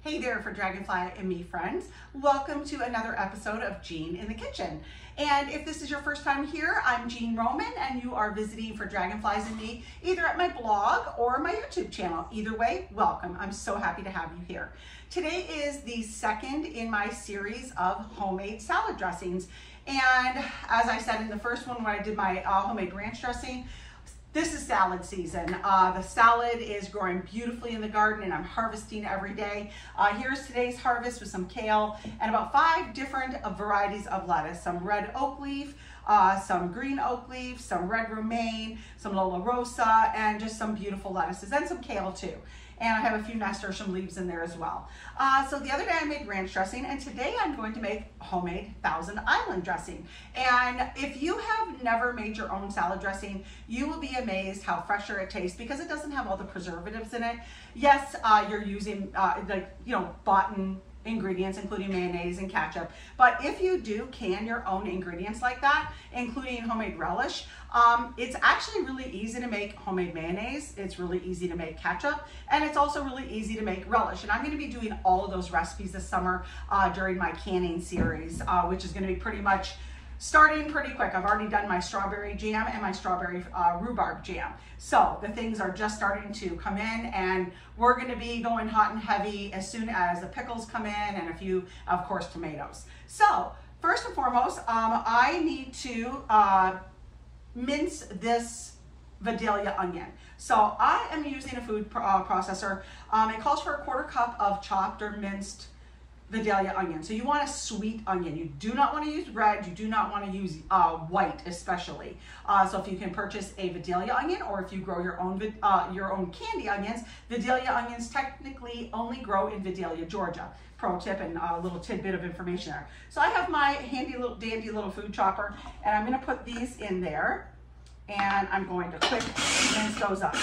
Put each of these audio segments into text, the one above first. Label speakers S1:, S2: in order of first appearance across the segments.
S1: Hey there for Dragonfly and me friends. Welcome to another episode of Jean in the Kitchen. And if this is your first time here, I'm Jean Roman and you are visiting for Dragonflies and me either at my blog or my YouTube channel. Either way, welcome. I'm so happy to have you here. Today is the second in my series of homemade salad dressings. And as I said in the first one when I did my homemade ranch dressing, this is salad season. The salad is growing beautifully in the garden and I'm harvesting every day. Here's today's harvest with some kale and about 5 different varieties of lettuce. Some red oak leaf, some green oak leaf, some red romaine, some Lola Rosa, and just some beautiful lettuces and some kale too. And I have a few nasturtium leaves in there as well. So the other day I made ranch dressing, and today I'm going to make homemade Thousand Island dressing. And if you have never made your own salad dressing, you will be amazed how fresher it tastes because it doesn't have all the preservatives in it. Yes, you're using bought ingredients, including mayonnaise and ketchup. But if you do can your own ingredients like that, including homemade relish, it's actually really easy to make homemade mayonnaise. It's really easy to make ketchup, and it's also really easy to make relish. And I'm going to be doing all of those recipes this summer during my canning series, which is going to be pretty much starting pretty quick. I've already done my strawberry jam and my strawberry rhubarb jam. So the things are just starting to come in, and we're gonna be going hot and heavy as soon as the pickles come in and a few, of course, tomatoes. So first and foremost, I need to mince this Vidalia onion. So I am using a food processor. It calls for a 1/4 cup of chopped or minced Vidalia onion. So you want a sweet onion. You do not want to use red. You do not want to use white, especially. So if you can purchase a Vidalia onion, or if you grow your own candy onions, Vidalia onions technically only grow in Vidalia, Georgia. Pro tip and a little tidbit of information there. So I have my handy little dandy little food chopper, and I'm going to put these in there, and I'm going to quick mince those up.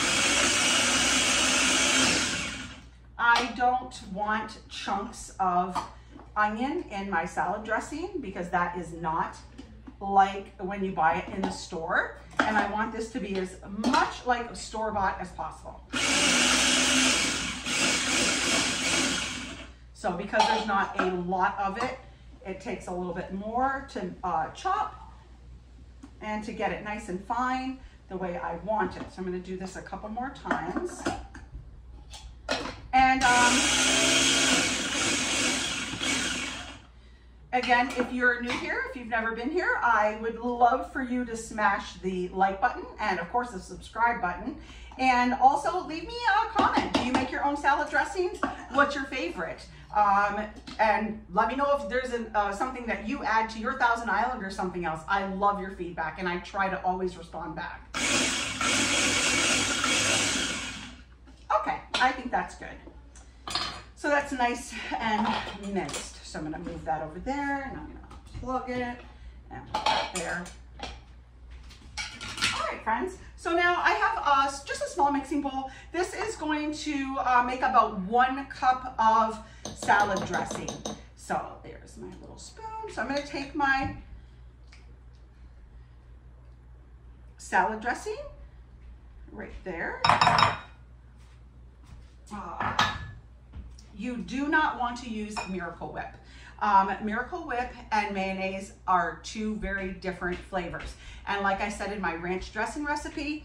S1: I don't want chunks of onion in my salad dressing because that is not like when you buy it in the store. And I want this to be as much like store-bought as possible. So because there's not a lot of it, it takes a little bit more to chop and to get it nice and fine the way I want it. So I'm going to do this a couple more times. And again, if you're new here, if you've never been here, I would love for you to smash the like button and of course the subscribe button. And also leave me a comment. Do you make your own salad dressings? What's your favorite? And let me know if there's something that you add to your Thousand Island or something else. I love your feedback and I try to always respond back. Okay, I think that's good. So that's nice and minced. So I'm gonna move that over there and I'm gonna plug it and put that there. All right, friends. So now I have just a small mixing bowl. This is going to make about 1 cup of salad dressing. So there's my little spoon. So I'm gonna take my salad dressing right there. You do not want to use Miracle Whip. Miracle Whip and mayonnaise are 2 very different flavors. And like I said in my ranch dressing recipe,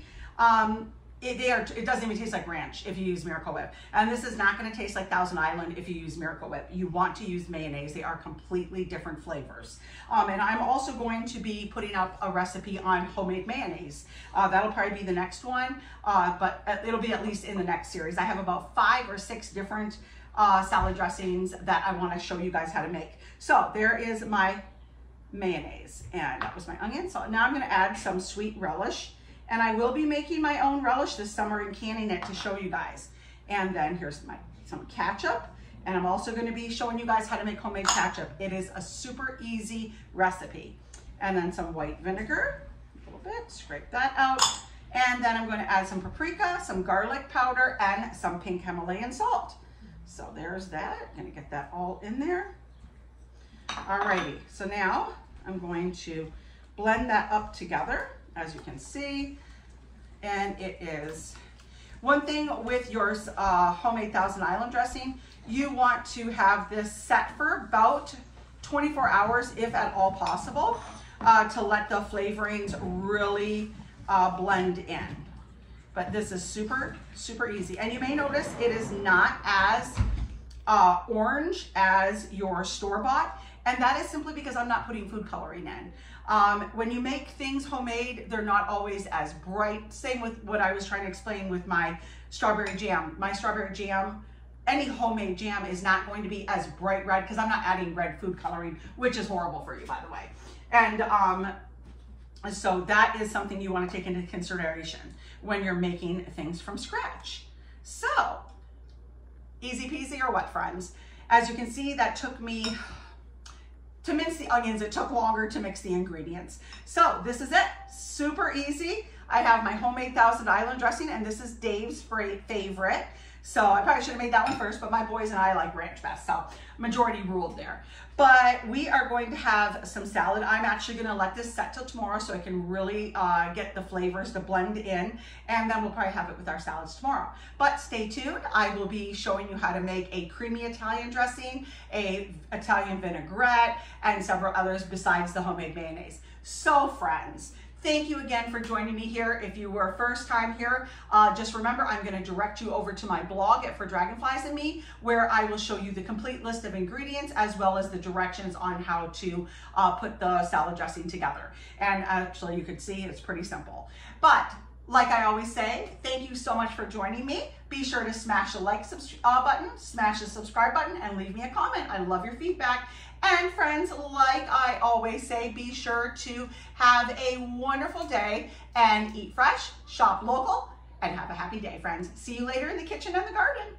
S1: it doesn't even taste like ranch if you use Miracle Whip. And this is not going to taste like Thousand Island if you use Miracle Whip. You want to use mayonnaise. They are completely different flavors. And I'm also going to be putting up a recipe on homemade mayonnaise. That'll probably be the next one, but it'll be at least in the next series. I have about 5 or 6 different salad dressings that I want to show you guys how to make. So there is my mayonnaise, and that was my onion. So now I'm going to add some sweet relish. And I will be making my own relish this summer and canning it to show you guys. And then here's some ketchup. And I'm also going to be showing you guys how to make homemade ketchup. It is a super easy recipe. And then some white vinegar, a little bit, scrape that out. And then I'm going to add some paprika, some garlic powder, and some pink Himalayan salt. So there's that. I'm going to get that all in there. Alrighty, so now I'm going to blend that up together, as you can see. And it is One thing with your homemade Thousand Island dressing, you want to have this set for about 24 hours, if at all possible, to let the flavorings really blend in. But this is super, super easy. And you may notice it is not as orange as your store-bought, and that is simply because I'm not putting food coloring in. When you make things homemade, they're not always as bright. Same with what I was trying to explain with my strawberry jam. My strawberry jam, any homemade jam, is not going to be as bright red because I'm not adding red food coloring, which is horrible for you, by the way. And so that is something you want to take into consideration when you're making things from scratch. So, easy peasy or what, friends? As you can see, that took me, to mince the onions, it took longer to mix the ingredients. So this is it, super easy. I have my homemade Thousand Island dressing, and this is Dave's favorite. So I probably should have made that one first, but my boys and I like ranch best, so majority ruled there. But we are going to have some salad. I'm actually gonna let this set till tomorrow so I can really get the flavors to blend in, and then we'll probably have it with our salads tomorrow. But stay tuned, I will be showing you how to make a creamy Italian dressing, a Italian vinaigrette, and several others besides the homemade mayonnaise. So friends, thank you again for joining me here. If you were first time here, just remember I'm going to direct you over to my blog at For Dragonflies and Me, where I will show you the complete list of ingredients as well as the directions on how to put the salad dressing together. And actually you could see it's pretty simple. But like I always say, thank you so much for joining me. Be sure to smash the like button, smash the subscribe button, and leave me a comment. I love your feedback. And friends, like I always say, be sure to have a wonderful day and eat fresh, shop local, and have a happy day, friends. See you later in the kitchen and the garden.